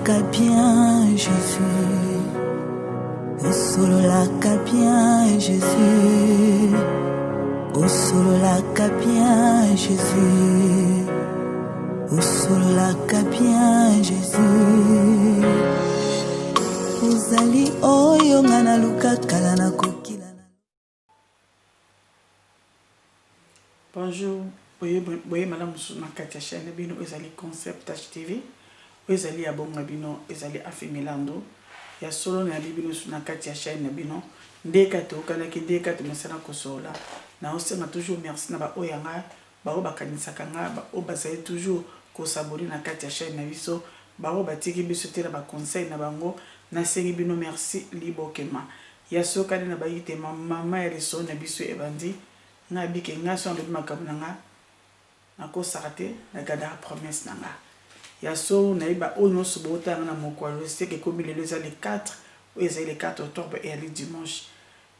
bien Jésus. Au solo la bien Jésus. Au solo la bien Jésus. Au solo la bien Jésus. Ozali oyo ngana luka kala na kokila. Bonjour, boye madame na kati ya chaîne bino ezali concept HTV. Ezali abonga bino ezali afimilando ya solo na bino na kati ya chaîne bino ndeka to kana ki ndeka to mesana kosola na osenga toujours merci na ba oyanga ba obakanisaka nga ba obasai toujours ko s'abonner na kati ya chaîne na biso ba obatiki biso tela ba conseil na bango na sengi bino merci libokema ya soka na ba yite mama ya reso na biso ebandi na bike nga so ndo makamuna nga na ko sarate na gada promesse na nga ya so na iba ono subota na mokwalo c'est que comme les les 4 ou les 4 octobre et le dimanche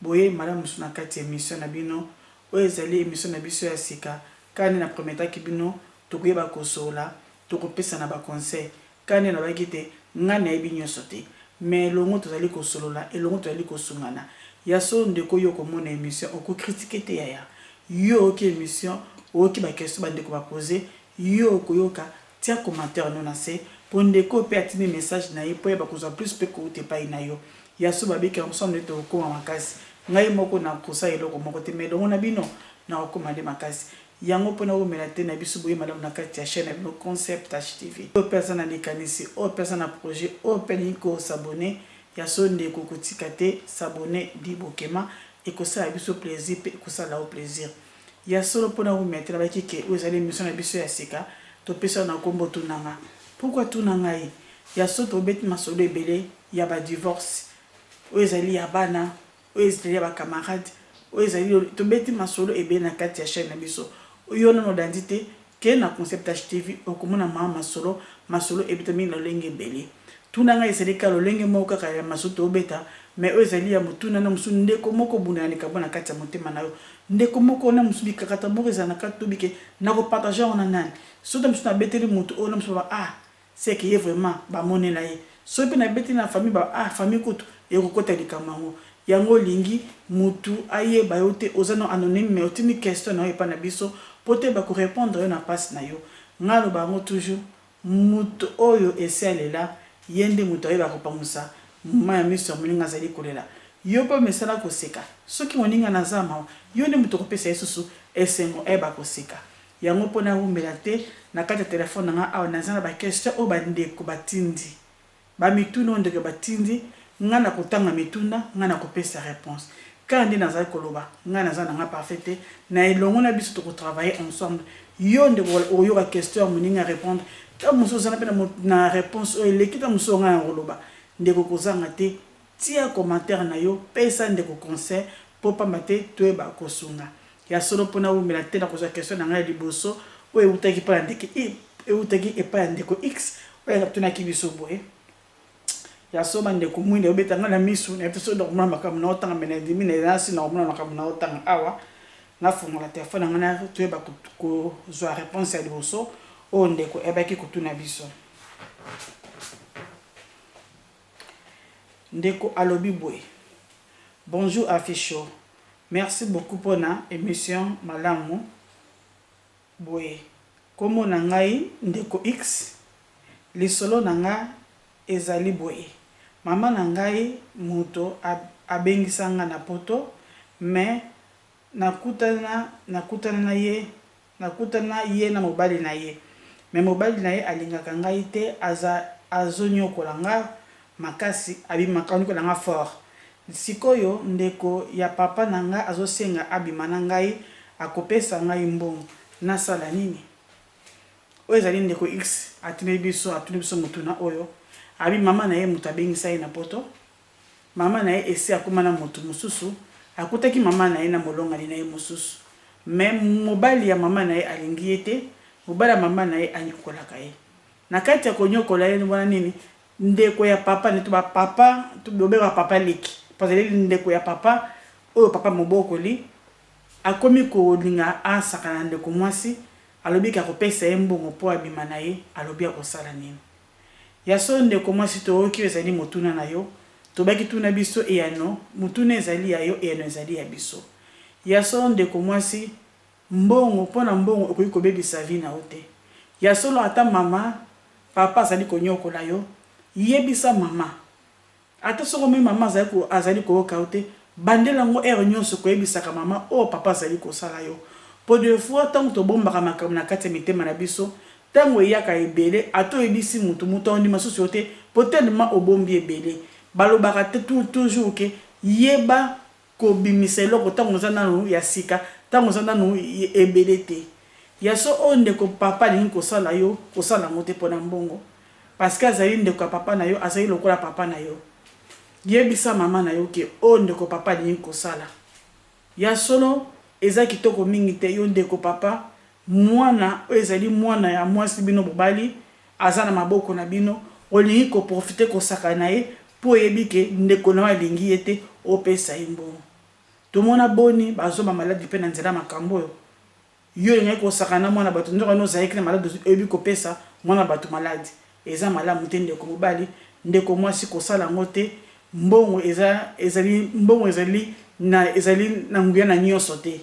boye madame musuna kati émission na bino o ezali émission na biso ya sika kani na prometa ki bino tokoyeba kosola tokopesa na ba conseil kani na bakite ngana ebinyo sote mais longo tozali kosolola et longo tozali kosungana ya so ndeko yo komona émission oko critiquer te ya yo ki émission o ki ba question ba ndeko ba poser yo koyoka tia commentaire non assez pour ndeko pe atini message na ye po ba koza plus pe ko te pa ina yo ya so ba bika ensemble to ko makasi ngai moko na kosa eloko moko te mais donc na bino na ko mande makasi yango pona o melate na biso boye madame na kati ya chaîne no concept HTV o personne na kanisi o personne na projet o peni ko s'abonner ya so ndeko kotika te s'abonner di bokema et que ça a biso plaisir pe ko ça la au plaisir ya solo pona o mettre ba kike o zali mission na biso ya sika to pesa na kombo tunanga pourquoi tunanga yi ya so to beti masolo ebele ya ba divorce o ezali ya bana o ezali ya ba camarade o ezali to beti masolo ebele na kati ya chaîne na biso o yona no dandité ke na concept HTV okomona mama masolo ebitami na lenge ebele tunanga ezali ka lolenge moko kaka ya masoto obeta mais o ezali ya mutuna na musu ndeko moko bunani ka bona kati ya motema na yo ndeko moko na musu bikakata moko ezana ka to bike na ko partager on nani so to musu na beteli mutu o na musu ba c'est que vraiment ba monela ye so pe na beteli na famille ba famille kutu e ko kota likamango yango lingi mutu aye ba yote ozano anonyme mais otini question na yo pa na biso pote ba ko répondre yo na passe na yo ngalo ba ngo toujours mutu oyo eselela yende mutu aye ba ko pamusa mama mission muninga zali kolela yo pa mesala ko seka soki moninga na zama yo ne mutu ko pesa yesusu esengo eba ko seka yango pona umbela te na kati ya telefone nga awa nazana ba question o bandeko batindi ba mituna ndeke batindi nga na kotanga mituna nga na kopesa réponse kandi nazali koloba nga nazana nga parfaite na elongo na biso to travailler ensemble yo ndeko oyo ka question moninga répondre ta muso zana pe na réponse o lekita muso nga ngoloba ndeko kozanga te tia commentaire na yo pesa ndeko conseil po pamba te toyeba kosunga ya solo pona umela te na koza question na ngai liboso o eutaki pa ndeke eutaki epa ndeko x o ya tuna kibiso boye ya soma ndeko mwinde obeta ngana misu na teso do mama kam na otanga mena dimi na nasi na omona na kam na otanga awa na fungola telefone ngana toyeba ko zo réponse ya liboso o ndeko ebaki kutuna biso ndeko alobi boye. Bonjour Afisho. Merci beaucoup pour la émission malamu. Boye. Komo na ngai ndeko X lisolo na nga ezali boye. Mama na ngai muto abengisanga na poto mais nakutana ye na mobali na ye. Mais mobali na ye alingaka ngai te azonyokola nga makasi abimaka niko na nga fort sikoyo ndeko ya papa na nga azosenga abima na ngai akopesa ngai mbongo na sala nini o ezali ndeko X atuni biso mutuna oyo abi mama na ye mutu abengisa ye na poto mama na ye esi akoma na mutu mususu akutaki mama na ye na molongali na ye mususu mais mobali ya mama na ye alingi ye te mobali ya mama na ye anyokolaka ye na kati ya konyokola ye mbona nini ndeko ya papa ne to ba papa to bobeka papa leki parce que ndeko ya papa o papa mobokoli akomi ko linga asaka ndeko mwasi alobi ka kopesa mbongo po abima na ye alobi akosala nini ya so ndeko mwasi toyoki ezali motuna na yo tobaki tuna biso eyano motuna ezali ya yo eyano ezali ya biso ya so ndeko mwasi mbongo mpona mbongo okoki kobebisa vi na yo te ya solo ata mama papa azali konyokola yo yebisa mama ata soko me mama azali koyoka yo te bandela yango ere nyonso koyebisaka mama oyo papa azali kosala yo po de fois ntango tobombaka makambo na kati ya mitema na biso ntango eyaka ebele ata oyebisi mutu ondima susu yo te po telema obombi ebele balobaka te toujours ke yeba kobimisa eloko ntango oza nanu ya sika ntango oza nanu ebele te ya so oyo ndeko papa alingi kosala yo kosala yango te mpona mbongo parce que azali ndeko ya papa na yo azali lokola papa na yo yebisa mama na yo ke oyo ndeko papa alingi kosala ya solo eza kitoko mingi te yo ndeko papa mwana oyo ezali mwana ya mwasi bino bobali aza na maboko na bino olingi koprofite kosaka na ye mpo oyebi ke ndeko na yo alingi ye te opesa ye mbongo tomona boni bazoma maladi mpe na nzela makambo oyo yo olingi kosaka na mwana bato nzoka no ozalaki na maladi oyebi kopesa mwana bato maladi eza malamu te ndeko mobali ndeko mwasi kosala yango te mbongo ezali na nguya na nyonso te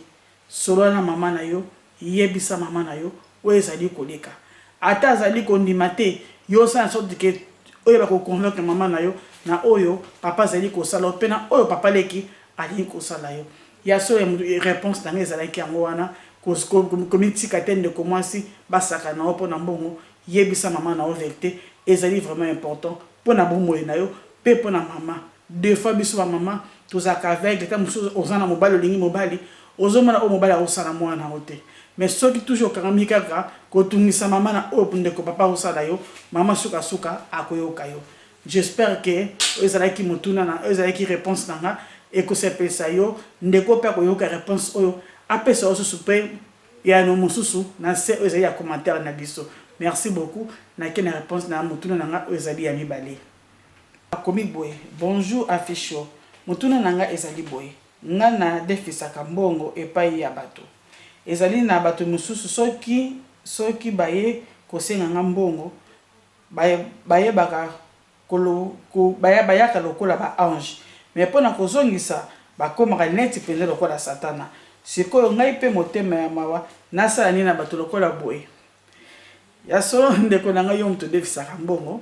solo na mama na yo yebisa mama na yo oyo ezali koleka ata azali kondima te yo osala sorte ke oyo bakoconvaincre mama na yo na oyo papa azali kosala yo mpe na oyo papa leki alingi kosala yo ya so réponse na ngai ezalaki yango wana komitika te ndeko mwasi basaka na yo mpo na mbongo yebisa mama na yo verité ezali vraiment important mpo na bomoi na yo mpe mpo na mama deux fois biso bamama tozalaka aveugle ta mosusu oza na mobali olingi mobali ozomona oyo mobali akosala mwana na yo te mais soki toujours okangami kaka kotungisa mama na oyo ndeko papa akosala yo mama sukasuka akoyoka yo j'espère que ezalaki motuna na ezalaki réponse na nga ekosepelisa yo ndeko mpe akoyoka réponse oyo apesa yo susu mpe yano mosusu na se oyo ezali ya commentaire na biso merci beaucoup nake na réponse na motuna na nga oyo ezali ya mibale akomi boye bonjour afisho motuna na nga ezali boye nga na defisaka mbongo epai ya bato ezali na bato mosusu soki baye kosenga nga mbongo bayebaka bayaka lokola ba ange mais mpona kozongisa bakomaka neti mpenza lokola satana sikoyo ngai mpe motema ya mawa nasala nini na bato lokola boye ya solo ndeko na ngai yo moto defisaka mbongo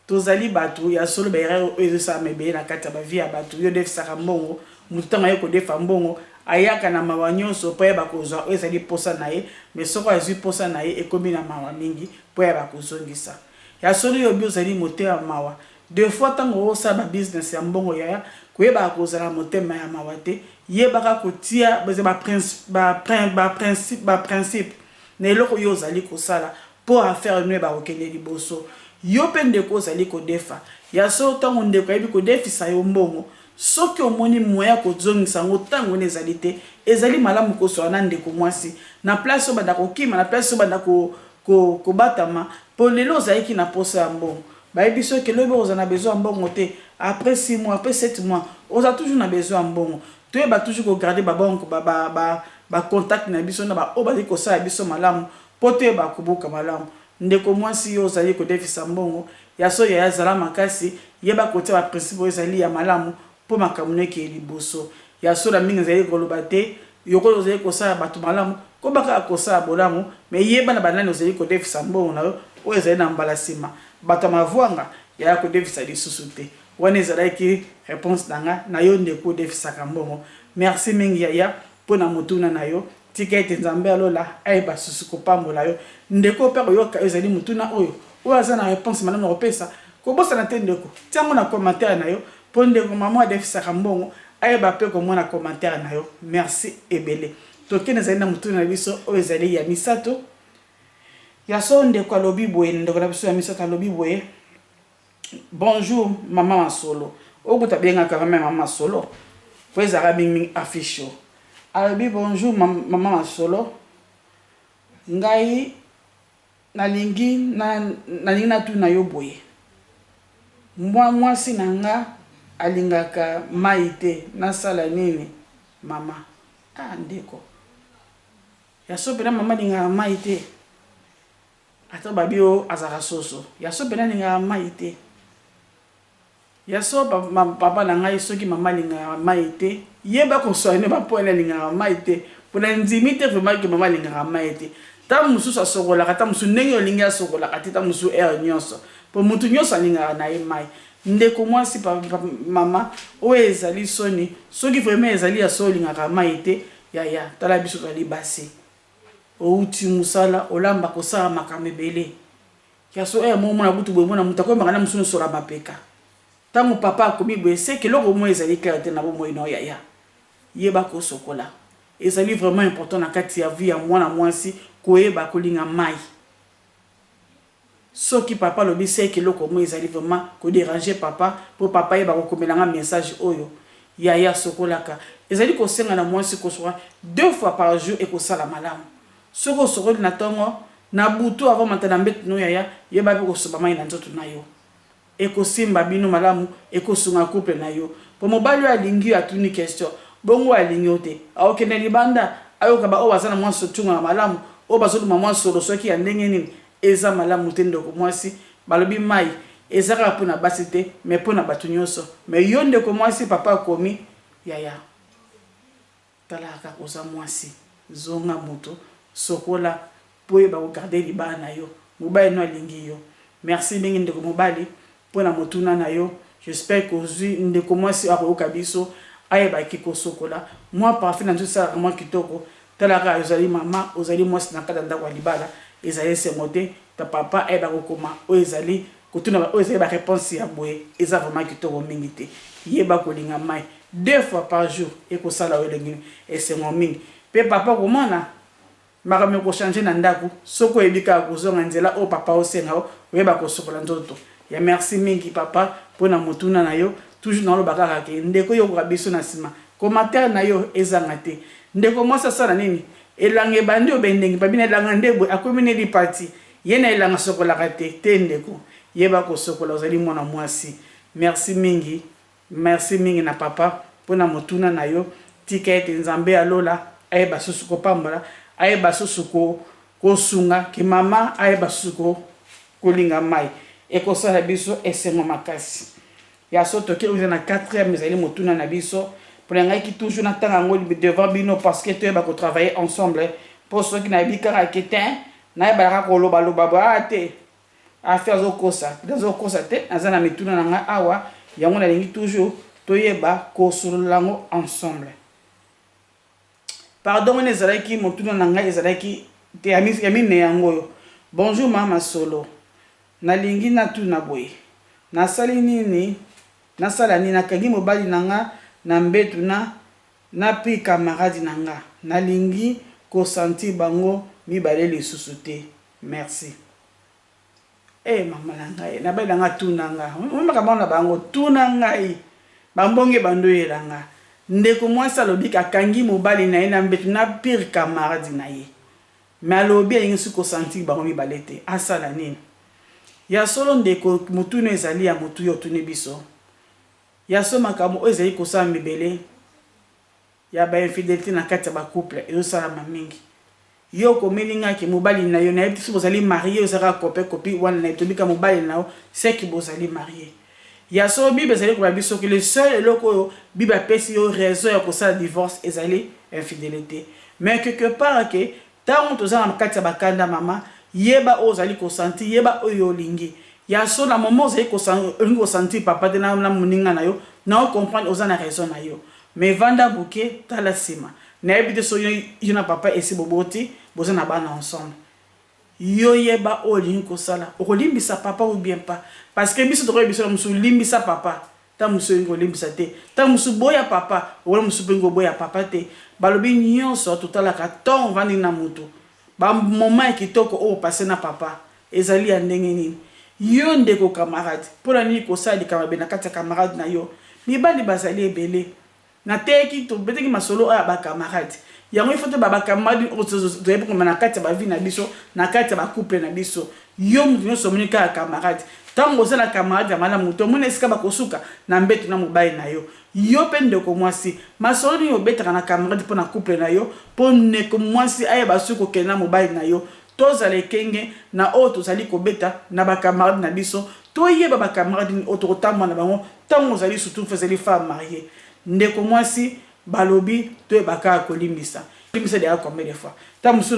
tozali bato ya solo bayere oyo ezosala mebeye na kati ya bavie ya bato yo defisaka mbongo motu ntango aye kodefa mbongo ayaka na mawa nyonso mpo yeba kozwa oyo ezali posa na ye mais soko azwi posa na ye ekomi na mawa mingi mpo yeba kozongisa ya solo yobi ozali motema mawa deux fois ntango osala babusiness ya mbongo yaya koyebaka kozala motema ya mawa te yebaka kotia baprincipe na eloko yo ozali kosala mpo affaire no bakokende liboso yo mpe ndeko ozali kodefa ya solo ntango ndeko ayebi kodefisa yo mbongo soki omoni moya kozongisa yango ntango wana ezali te ezali malamu kosola na ndeko mwasi na place oyo banda kokima na place oyo banda kobatama mpo lelo ozalaki na posa ya mbongo bayebi soki lobi oza na besoin ya mbongo te après 6 mois après 7 mois oza toujours na besoin ya mbongo toyeba toujours kogarde babanko bacontact na biso na baoyo bazali kosala biso malamu mpo toyeba kobuka malamu ndeko mwasi yo ozali kodefisa mbongo ya so yaya azala makasi yeba kotia baprincipe oyo ezali ya malamu mpo makambo neke liboso ya so na mingi ezali koloba te yokolo ozali kosala bato malamu kobaka kosala bolamu mais yeba na banani ozali kodefisa mbongo na yo oyo ezali na mbala nsima bato ya mavwanga yaya kodefisa lisusu te wana ezalaki réponse na yo ndeko odefisaka mbongo merci mingi yaya mpo na motuna na yo tika ete nzambe alola ayeba susu kopambola yo ndeko mpe koyoka oyo ezali motuna oyo aza na réponse malamu na kopesa kobosana te ndeko tiango na commentaire na yo mpo ndeko mama adefisaka mbongo ayeba mpe komona commentaire na yo merci ebele tokende ezali na motuna na biso oyo ezali ya misato ya so ndeko alobi boye ndeko na biso ya misato alobi boye bonjour mama masolo okuta bengaka mama masolo po ezalaka mingi afisho alobi bonjour mama masolo ngai nalingi natuna yo boye mwasi na nga alingaka mai te nasala nini mama ndeko ya so pena mama alingaka mai te ata babio azaka soso ya so pena ninga maite ya so papa na ngai soki mama linga maite yeba ko so ne ba pona linga maite pona nzimite vraiment que mama linga maite ta musu sa sokola kata musu nenyo linga sokola kata musu nyonso po mutu nyonso linga na ye mai ndeko mwasi mama o ezali soni soki vraiment ezali ya so linga maite ya tala biso kali basi o uti musala olamba kosala makamebele ya so momo na butu bomo na mutako makana musu so la mapeka tango papa akomi boye c'est que loko mo ezali clarté na bomo ino ya yeba ko sokola ezali vraiment important na kati ya vie ya mwana mwasi koyeba kolinga mai soki papa lobi c'est que loko mo ezali vraiment ko déranger papa pour papa yeba ko komelanga message oyo ya sokolaka ezali ko senga na mwasi ko soa 2 fois par jour et ko sala malamu soko sokoli na tongo na butu avant matana mbet no ya yeba ko soba mai na nzoto na yo eko simba bino malamu eko sunga couple na yo po mobali alingi atuni question bongo alingi ote aokene libanda ayoka ba o bazana mwanso tunga malamu o bazolu mwanso soki ya ndenge nini eza malamu tendo ko mwasi balobi mai ezaka pona basite mais pona batu nyonso mais yonde ko mwasi papa komi ya talaka koza mwasi zonga moto sokola poye ba ko garder libana na yo mobali no alingi yo merci mingi ndeko mobali pona motuna na yo j'espère que aujourd'hui ndeko mwasi akoyoka biso ayeba kiko sokola moi parfait na nzo sala moi kitoko talaka ozali mama ozali mwasi na kata ndako libala ezali semote ta papa ayeba kokoma o ezali kotuna o ezali ba réponse ya boye eza vraiment kitoko mingi te yeba kolinga mai 2 fois par jour et ko sala o lengi et c'est mon mingi pe papa komana makame ko changer na ndako soko ebika kozonga nzela o papa o senga o yeba ko sokola nzoto ya merci mingi papa pona motuna na yo toujours na lo bakaka ke ndeko yo ko biso na sima commentaire na yo ezanga te ndeko mwasa sala nini elange bandi obendengi babina elanga ndebo akomine di parti yena elanga sokola te ndeko yeba ko sokola ozali mwana mwasi merci mingi na papa pona motuna na yo tika ete nzambe alola ayeba susu ko pambola ayeba susu ko sunga ke mama ayeba susu ko linga mai eko sala biso esengo makasi ya soto ke uza na 4e ezali motuna na biso pour ngai ki toujours na tanga ngo devant bino parce que tu ba ko travailler ensemble pour ceux qui na bikara ketin na ba ko loba ba te affaire zokosa te azana mituna na nga awa yango na lingi toujours toyeba ko sululango ensemble pardon on ezalaki motuna na nga ezalaki te yami ne yango yo bonjour mama solo nalingi na tuna boye nasali nini nasala nini nakangi mobali nanga na mbetu na pi camarade nanga nalingi ko sentir bango mibale lisusu te merci mama nanga na ba nanga tuna nga mama kamana bango tuna ngai bambonge bando yelanga ndeko mwasa lobika kangi mobali na ina mbetu na pire camarade na ye mais alobi alingi su ko sentir bango mibale te asala nini ya solo ndeko mutune ezali ya mutu yo tuni biso ya so makamo ezali kosala mibele ya ba infidélité na kati ya ba couple ezosala mingi yo komelinga ki mobali na yo na yebi so bozali marié ozaka copie wana na tobika mobali na yo c'est que bozali marié ya so bible ezali ko biso que le seul eloko yo bible pesi yo raison ya kosala divorce ezali infidélité mais quelque part que tant tozala na kati ya bakanda mama yeba ozali ko sentir yeba oyo lingi ya so na moment ozali ko sentir papa de na muninga na yo na comprendre ozana raison na yo mais vanda bouquet tala sima na ebite so yo na papa esi boboti bozana bana ensemble yo yeba o lingi ko sala o limbisa papa ou bien pas parce que biso to biso musu limbisa papa ta musu ngo limbisa te ta musu boya papa o musu bengo boya papa te balobi nyonso totala ka ton vandi na mutu ba moment kitoko o passer na papa ezali ya ndenge nini yo ndeko camarade pona ni ko sali kamabe na kati ya camarade na yo mibali bazali ebele na teki to beteki masolo a ba camarade yango il faut te ba camarade o to na kati ya ba vie na biso na kati ya ba couple na biso yo mutu nyonso monika ya camarade tango ozala camarade ya mala mutu omona esika bakosuka na mbeto na mobali na yo yo pe ndeko mwasi masolo ni obetaka na camarade pona couple na yo po ndeko mwasi ayeba suko kena mobali na yo tozala ekenge na oyo tozali kobeta na bakamarade na biso toyeba bakamarade oyo tokotambola na bango ntango ozali surtout fezali femme mariée ndeko mwasi balobi toyebaka kolimbisa limbisa deya combien de fois ta mosusu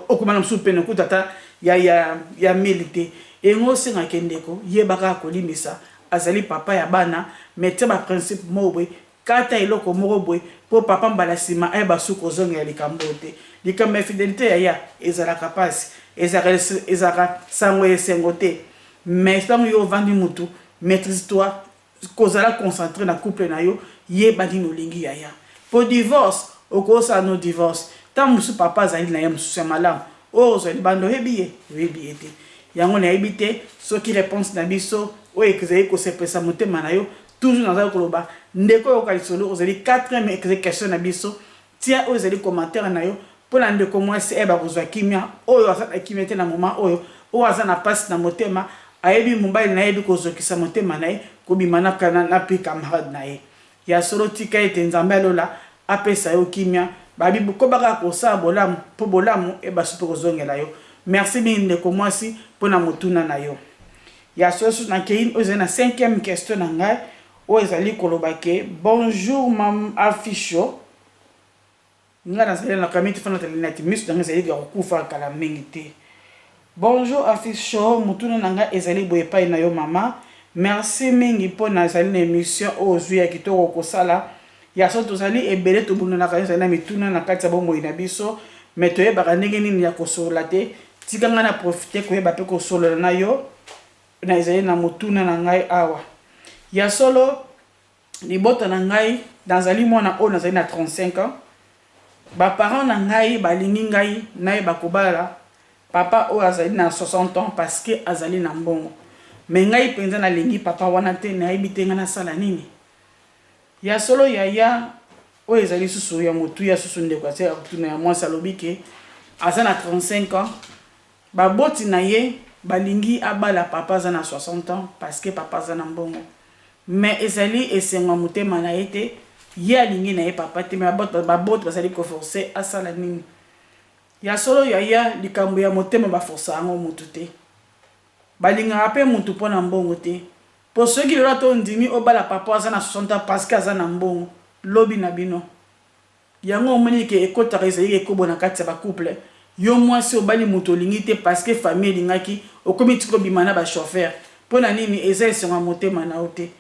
okoma na mosusu pene okuta ata ya mili te engo osengaka ndeko yebaka kolimbisa azali papa ya bana mais tia baprincipe moko boye kata eloko moko boye mpo papa mbala nsima ayeba suki kozongela likambo te likambo ya fidélité yaya ezalaka mpasi ezalaka sango esengo te mais ntango yo ovandi mutu maîtrise toi kozala concentré na couple na yo yeba nini olingi yaya mpo divorce okosala no divorce ntango mosusu papa azali na ye mosusu ya malamu oyo ozwali bando oyebi ye te yango nayebi te soki réponse na biso oyo ezali kosepesa motema na yo toujours nazali koloba ndeko oyoka lisolo ozali 4e question na biso tia oyo ezali commentaire na yo mpona ndeko mwasi ayeba kozwa kimia oyo aza na kimia te na moma oyo aza na mpasi na motema ayebi mobali nayebi kozokisa motema na ye kobima na pe camarade na ye ya solo tika ete nzambe alola apesa yo kimia babi kobaka kosala bolamu mpo bolamu ebasu mpe kozongela yo merci mingi ndeko mwasi mpona motuna na yo ya solo nakei oyo ezali na 5e question na ngai oyo ezali koloba ke bonjour mam afisho nga nazali na kamiti fana talinati miso nanga ezali ya kokufa kala mingi te bonjour afisho motuna na ngai ezali boye epai na yo mama merci mingi mpo nazali na émission oyo ozwi ya kitoko kosala ya so tozali ebele tobundana ezali na mituna na kati ya bomoi na biso me toyebaka ndenge nini ya kosolola te tika ngai na profite koyeba mpe kosolola na yo na ezali na motuna na ngai awa ya solo libota na ngai nazali mwana oyo nazali na 35 ans baparent na ngai balingi ngai nayeba kobala papa oyo azali na 60 ans parce que azali na mbongo me ngai mpenza nalingi papa wana te nayebi te ngai nasala nini ya solo yaya oyo ezali susu ya motu ya susu ndeko ate ya kutuna ya mwasi alobi ke aza na 35 ans baboti na ye balingi abala papa aza na 60 ans parce que papa aza na mbongo mais ezali esenga motema na ye te ye alingi na ye papa te me baboti bazali koforce asala nini ya solo yaya likambo ya motema baforsa yango mutu te balingaka mpe mutu mpo na mbongo te po soki lelo to ndimi obala papa aza na 60 ans parce que aza na mbongo lobi na bino yango omoni ke ekotaka ezali ekobo na kati ya bacouple yo mwasi obali mutu olingi te parce que famille elingaki okomi tiko bima na bachauffeur mpo na nini eza esenga motema na yo te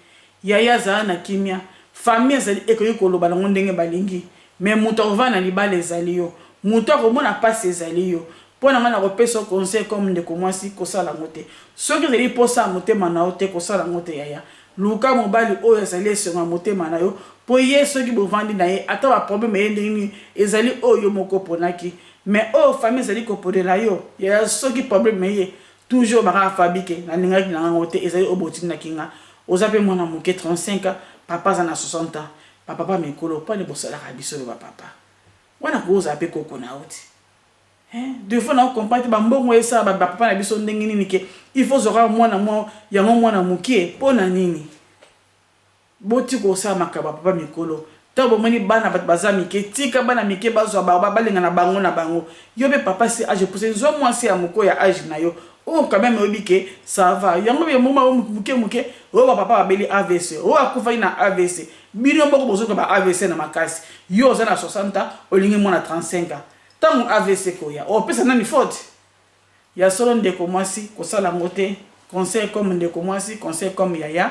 yaya azala na kimia famille ezali ekoki koloba nango ndenge balingi me mutu akovanda na libala ezali yo mutu akomona mpasi ezali yo mpo na ngai nakopesa conseil comme ndeko mwasi kosala yango te soki ezali mposa motema na yo te kosala yango te yaya luka mobali oyo ezali esenga motema na yo mpo ye soki bovandi na ye ata baproblème eye ndenge nini ezali oyo moko ponaki mais oyo famille ezali koponela yo yaya soki problème eye toujours bakaka fabike nalingaki na ngango te ezali oyo botinaki nga oza mpe mwana moke 35 ans papa aza na 60 ans bapapa mikolo mpone bosalaka biso yo bapapa wana koza mpe koko na yo ti deux fois na comprendre bambongo esala bapapa na biso ndenge nini ke il faut zoka yango mwana mokie mpo na nini boti kosala makambo papa mikolo ntango bomoni bana bato baza mike tika bana mike bazwa balinga na bango yo mpe papa si age pousse nzwa mwasi ya moko ya age na yo oyo quand même oyebi ke ça va yango mpe moma moke oyo bapapa babeli AVC oyo akufaki na AVC bino moko bozoka ba AVC na makasi yo oza na 60 ans olingi mwana 35 ans ntango AVC koya opesa nani faute ya solo ndeko mwasi kosala yango te conseil comme ndeko mwasi conseil comme yaya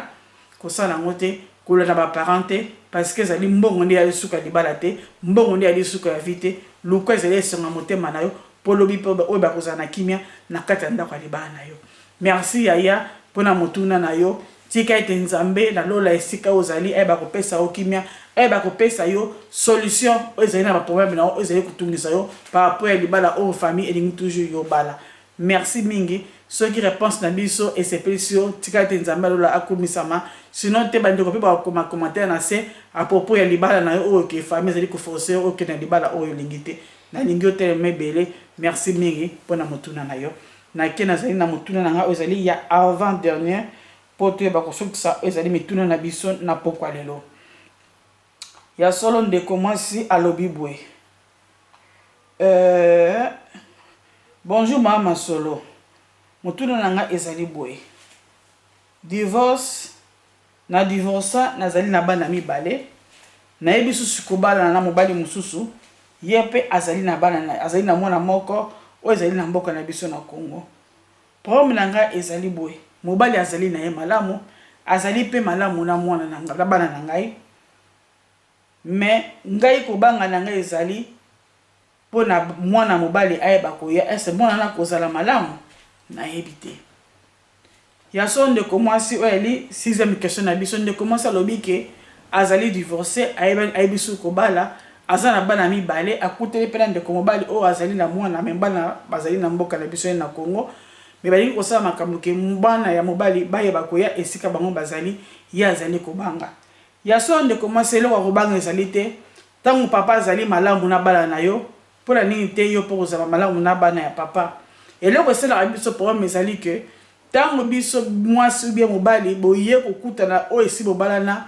kosala yango te kolanda baparent te parce que ezali mbongo nde yali suka libala te mbongo nde yali suka ya vi te luka ezali esenga motema na yo mpo lobi mpe oyo bakozala na kimia na kati ya ndako ya libala na yo merci yaya mpona motuna na yo tika ete nzambe nalola esika ozali ayeba kopesa yo kimia ayeba kopesa yo solution oyo ezali na baproblème na yo oyo ezali kotungisa yo par rapport ya libala oyo famille elingi toujours yobala merci mingi soki réponse na biso esepelisi yo tika ete nzambe alola akumisama sinon te bandeko mpe bakoma commentaire na se à propos ya libala na yo oyo ke famille ezali koforce yo oyo ke na libala oyo olingi te nalingi yo telema ebele merci mingi mpona motuna na yo nake nazali na motuna na nga oyo ezali ya avant dernier mpo toyeba kosukisa oyo ezali mituna na biso na pokwa lelo ya solo ndeko mwasi alobi boye Bonjour mama solo. Motuna nanga ezali boye. Divorce na divorça nazali na bana mibale. Na yebi susu kobala na mobali mususu. Yepe azali na bana azali na mwana moko o ezali na mboka na biso na Congo. Problème nanga ezali boye. Mobali azali na ye malamu, azali pe malamu na mwana nanga na bana na ngai. Mais ngai kobanga nanga ezali pona mwana mobali ayeba koya ese mwana na kozala malamu na yebite. Ya sonde komwasi oeli 6e question na biso nde komwasa lobike azali divorcé ayebisu kobala azana bana mibale akuteli pena ndeko mobali o azali na mwana membana bazali na mboka na biso na Congo me bali kosala makambo ke mbana ya mobali bayeba koya esika bango bazali ya azali kobanga. Ya sonde komwasi lo kobanga ezali te tango papa azali malamu na bala na yo pona nini te yo po kozala malamu na bana ya papa. Eloko esala biso problème ezali ke tango biso mwasi bien mobali boye kokutana o esi bobalana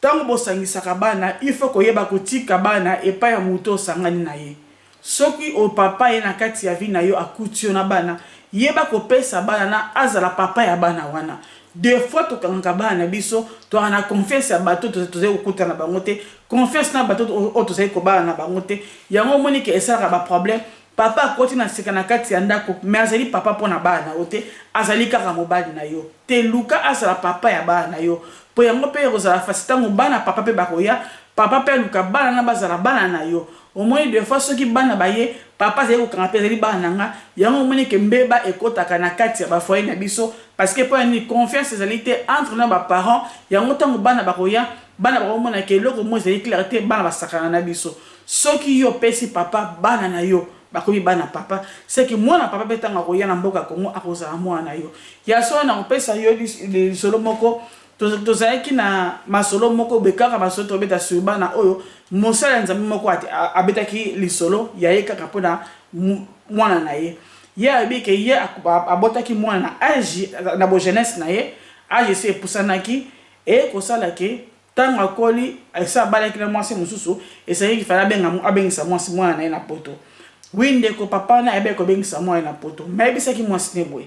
tango bosangisaka bana il faut koyeba kotika bana epa ya muto sangani na ye. Soki o papa ye na kati ya vie na yo akuti yo na bana yeba kopesa bana na azala papa ya bana wana. Deux fois to kanga bana biso to ana confiance ya bato to ze okuta na bango te confiance na bato o to ze ko bana na bango te yango moni ke esaka ba problème papa akoti na sika na kati ya ndako mais azali papa pona bana ote azali kaka mobali na yo te luka azala papa ya bana na yo po yango pe kozala fasitango bana papa pe bakoya papa pe luka bana na bazala bana na yo au moins deux fois soki bana baye papa zali kokanga pe ezali bana nga yango moni ke mbeba ekotaka na kati ya ba foyer na biso parce que po ni confiance ezali te entre na ba parents yango tango bana bakoya bana bakomona ke eloko mo ezali clarté bana basakana na biso soki yo pesi papa bana na yo bakomi bana papa c'est que moi na papa betanga koya na mboka Kongo akozala mwana yo ya so na kopesa yo li solo moko tozalaki na masolo moko bekaka masolo tobeta sur bana oyo mosala nzambe moko abetaki lisolo ya ye kaka pona mwana na ye ye abike ye abotaki mwana na âge na bo jeunesse na ye âge se epusanaki e kosala ke tango akoli esa balaki na mwasi mususu esayaki fala abengisa mwasi mwana na ye na poto. Oui, ndeko papa na ebe ko bengisa mwana na poto. Mais bisaki mwasi ne boye.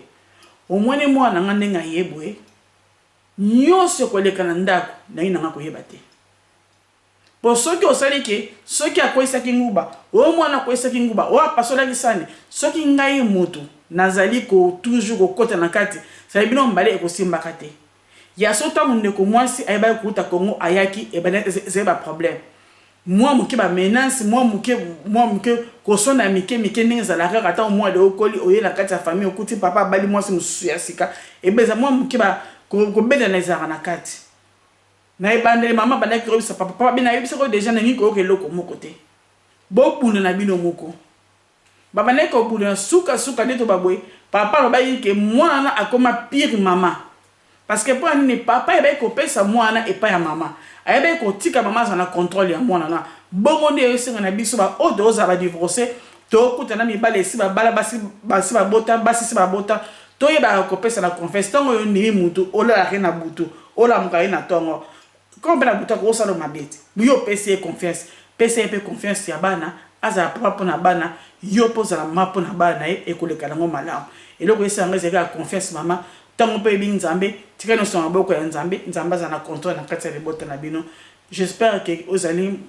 Omwene mwana nga ndenga yebwe. Nyonso koleka na ndako na ina nga koyeba te. Po soki osali ke soki akoisaki nguba, o mwana akoisaki nguba, o apasola kisane, soki ngai mutu nazali ko toujours ko kota na kati, sa bino mbale ekosimba kate. Ya sota ndeko mwasi ayeba kuta Kongo ayaki e bana zeba problème. Moi muke ba menace moi muke kosona mike ndenge za kaka ata moi de okoli oye na kati ya famille okuti papa bali mwasi mususu ya sika e beza moi muke ba ko beda na ezara na kati na ebandele mama bana ki robisa papa bina yebisa ko déjà na ngiko ke loko moko te bo buna na bino moko baba na ko buna suka neto baboy papa lo bayi ke mwana akoma pire mama parce que pour ni papa ebe ko pesa mwana epa ya mama ayebe ko tika mama za na contrôle ya mwana na bongo nde esenga na biso ba o doza ba divorcer to kutana mibale si ba bala basi ba bota basi si ba bota to yeba ko pesa na confesse tango yo ni mutu ola na butu ola mukai na tongo comme na buta ko sala mabeti yo pesa confiance pesa pe confiance ya bana aza papa pona bana yo poza la mama pona bana e koleka nango malamu eloko esanga zeka confiance mama tango pe bi nzambe tika no so maboko ya nzambe nzamba za na contrôle na kati ya libota na bino. J'espère que ozali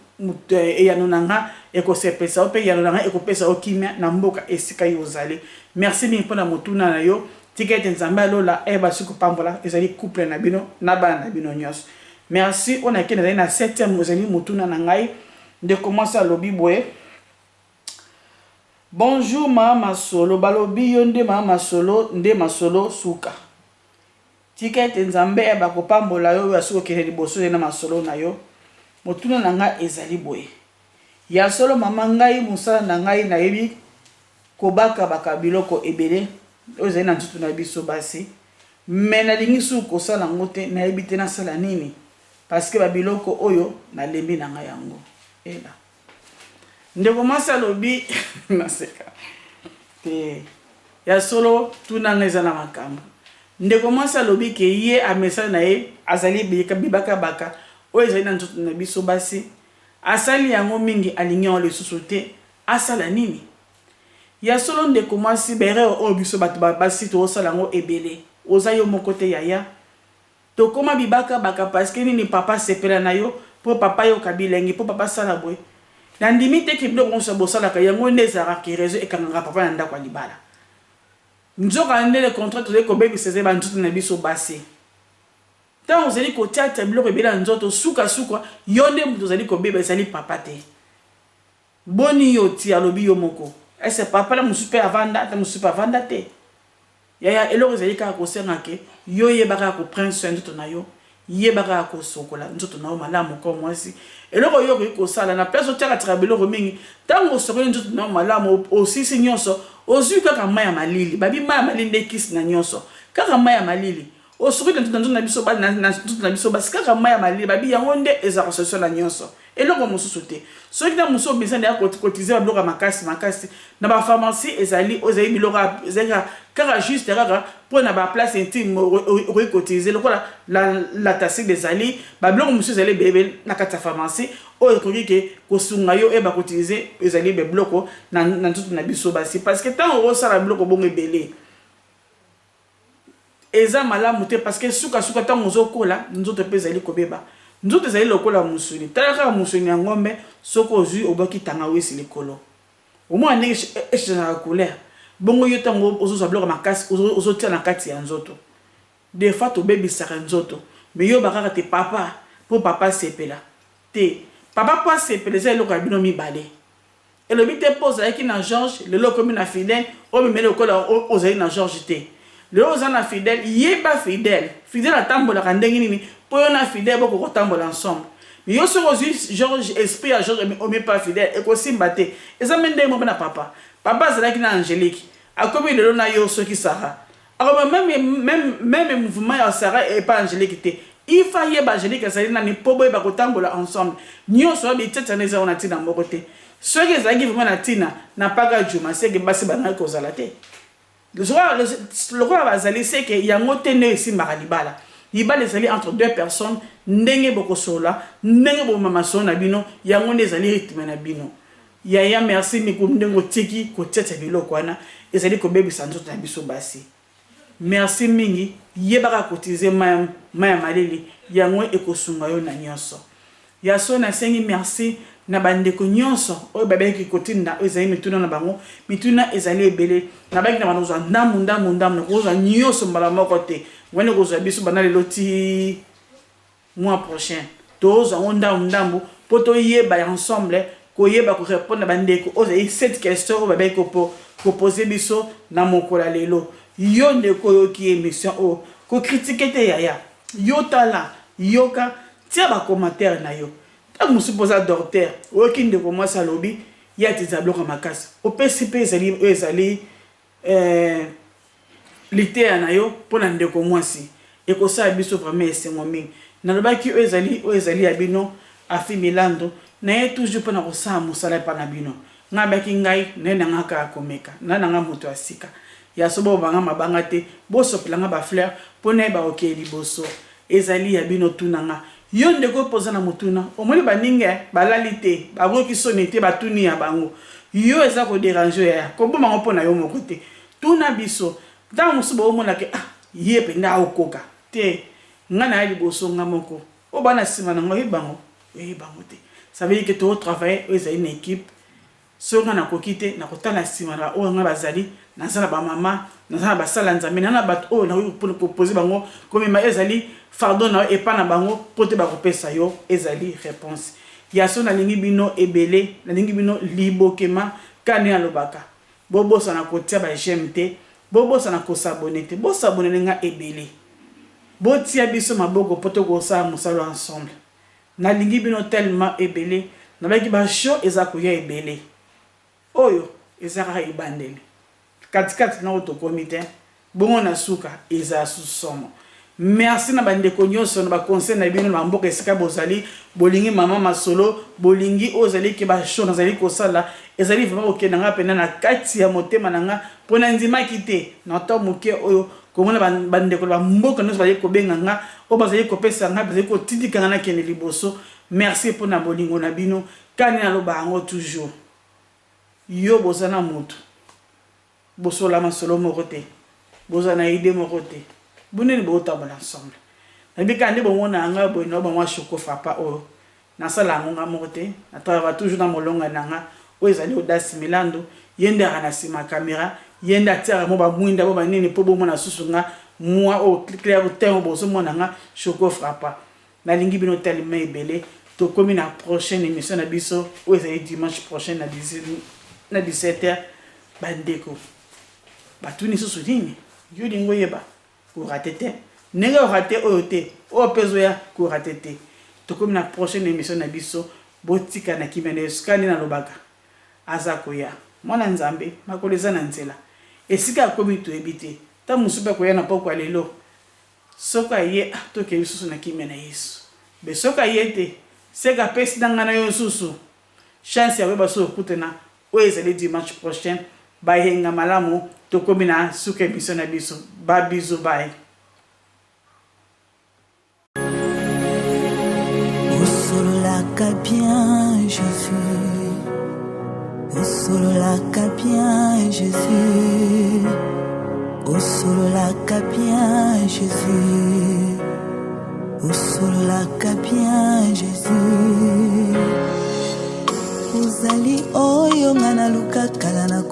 eyanonanga ekosepesa ope yanonanga ekopesa okimia na mboka esika yo ozali. Merci bien pona motuna na yo tika ete nzambe alola eba suko pambola ezali couple na bino na bana na bino nyos. Merci on a kena na 7e ozali motuna na ngai de commencer lobi boye. Bonjour mama solo balobi yo nde mama solo nde masolo suka tika ete nzambe eba kopambola yo asuko kele liboso na masolo na yo motuna na nga ezali boye ya solo mama ngai musala na ngai na yebi kobaka bakabiloko ebele ozali na ntutu na biso basi mais na lingi su kosala ngo te na yebi te na sala nini parce que babiloko oyo na lembi na nga yango ela ndeko masa lobi naseka te ya solo tuna ngeza na makambo ndeko masa lobi ke ye amesa na ye azali bibaka baka o ezali na ntutu na biso basi asali yango mingi alingi on le susu te asala nini ya solo ndeko mwasi bere o biso bato basi to osala ngo ebele oza yo moko te yaya tokoma bibaka baka parce que nini papa sepela na yo po papa yo kabilengi po papa sala boy na ndimi te ki biloko nyonso bosalaka yango nde ezalaka réseau ekangaka papa na ndako ya libala nzoka ndele contrat tozali kobebisa eza banzoto na biso basi ntango ozali kotiata biloko ebele ya nzoto sukasuka yo nde moto ozali kobeba ezali papa te boni yo ti alobi yo moko ese papa la mosusu mpe avanda ata mosusu mpe avanda te yaya eloko ezali kaka kosenga ke yo yebaka koprendre soin nzoto na yo yebaka kosokola nzoto na yo malamu ko mwasi eloko yo koki kosala na place otiaka biloko mingi ntango osokoli nzoto na yo malamu osisi nyonso ozwi kaka mai ya malili babi mai ya malili nde kisi na nyonso kaka mai ya malili osokoli na nzoto na biso nzoto na biso basi kaka mai ya malili babi yango nde ezalaka solution na nyonso eloko mosusu te soki na mosusu obisa ndeya kotize biloko ya makasi na bapharmacie ezali biloko ezali kaka juste kaka mpo na baplace intime okoki kotize lokola la tasik ezali babiloko mosusu ezali ebele na kati ya pharmacie oyo ekoki ke kosunga yo eba kotize ezali bebiloko na nzoto na biso basi parce que ntango okosala biloko bongo ebele eza malamu te parce que sukasuka ntango ozokola nzoto mpe ezali kobeba nzoto ezali lokola musuni tala kaka musuni ya ngombe soko ozwi oboki tanga wesi likolo omona ndenge echangeaka couleur bongo yo ntango ozozwa biloko makasi ozotia na kati ya nzoto des fois tobebisaka nzoto mais yo bakaka te papa mpo papa sepela te papa mpo asepela eza eloko ya bino mibale elobi te mpo ozalaki na George lelo okomi na Fidèle omemeli lokola ozali na George te lelo oza na Fidèle yeba Fidèle atambolaka ndenge nini mpo yo na Fidèle bokokotambola ensemble mais yo soko ozwi George esprit ya George omi pa Fidèle ekosimba te eza mpe ndenge moko na papa azalaki na Angélique akomi lelo na yo soki Sarah akoma même mouvement ya Sarah epa Angélique te ifa yeba Angélique ezali nani mpo boyeba kotambola ensemble nyonso babitiatana eza na ntina moko te soki ezalaki vraiment na ntina na paka juma seke basi bangai kozala te lokola bazali seke yango te nde esimbaka libala ezali entre deux personnes ndenge bokosola ndenge bomama solo na bino yango nde ezali rythme na bino yaya merci miku ndenge otiki kotiata biloko wana ezali kobebisa nzoto na biso basi merci mingi yebaka kotize mai ya malili yango ekosunga yo na nyonso ya so nasengi merci na bandeko nyonso oyo babeki kotinda oyo ezali mituna na bango mituna ezali ebele na baki na bana kozwa ndambu na kozwa nyonso mbala moko te wene kozwa biso bana lelo ti mois prochain tozwa ngo ndambu mpo toyeba ensemble koyeba korépondre na bandeko oyo ezali 7 questions oyo babeki kopose biso na mokolo lelo yo ndeko oyoki émission oyo kokritike te yaya yo tala yoka tia bacommentaire na yo ntango mosusu mpoza docteur oyoki ndeko mwasi alobi ya tiza biloko makasi opesi mpe ezali liteya na yo mpo na ndeko mwasi ekosala biso vraiment esengo mingi nalobaki oyo ezali ya bino afi milando naye toujours mpo na kosala mosala epa na bino ngai abaki ngai naye nanga kaka komeka naye nanga moto ya sika ya so bobanga mabanga te bosopelanga bafleur mpo nayeba okeye liboso ezali ya bino tunanga yo ndeko poza na motuna omoni baninge balali te bakoki soni te batuni ya bango yo eza koderange yaya kobomango mpo na yo moko te tuna biso ntango mosusu boomonake ye mpenza aokoka te ngai naya liboso nga moko oyo bana nsima nango oyebango te ça veut dire que totravaille oyo ezali na équipe soki ngai nakoki te nakotala nsima na oyo ngai bazali naza na bamama naza na basala nzambe na bato oyo nakoki kopose bango komema ezali fardeau na yo epa na bango mpo te bakopesa yo ezali réponse ya so nalingi bino ebele nalingi bino libokema kani alobaka bobosana kotia bageme te bobosana kosabone te bosabonele nga ebele botia biso maboko mpo tokosala mosala ensemble nalingi bino tellement ebele nabaki bashow eza koya ebele oyo eza kaka ebandeli katikati na oyo tokomi te bongo na suka eza susomo merci na bandeko nyonso na baconseil na bino na bamboka esika bozali bolingi mama masolo bolingi oyo ozali ke bashow nazali kosala ezali vraiment kokende nga mpena na kati ya motema na nga mpo na ndimaki te na to moke oyo komona bandeko na bamboka nyonso bazali kobenga nga oyo bazali kopesa nga bazali kotitika nga nakende liboso merci mpo na bolingo na bino kani naloba yango toujours yo boza na moto bosola masolo moko te boza na idée moko te bonene botambola ensemble nabika nde bomona nga boye no bamwa Choco Frappa oyo nasala ngonga moko te nataba toujours na molonga nanga oyo ezali Audace Milando yende ana sima caméra yende atira mo ba mwinda bo banene po bomona susu nga moi au clair au temps bozo mona nga Choco Frappa na lingi bino tellement ebele to komi na prochaine émission na biso oyo ezali dimanche prochain na 17h bandeko batuni susu nini yo dingo yeba ko ratete nega raté oyo te o pezo ya ko ratete to komi na prochaine émission na biso botika na kimene skani na lobaka azakoya mwana nzambe makoleza na nzela esika komi to ebite ta musuba koya na poko lelo soka ye to ke susu na kimene Yesu be soka yete seka pesi dangana yo susu chance ya weba so kutena o ezali dimanche prochain bayenga malamu to komi na suka émission na biso ba biso bye. Sololaka bien Jésus, oh sololaka bien Jésus, oh sololaka bien Jésus, oh sololaka bien Jésus. Ozali oyo ngana luka kala na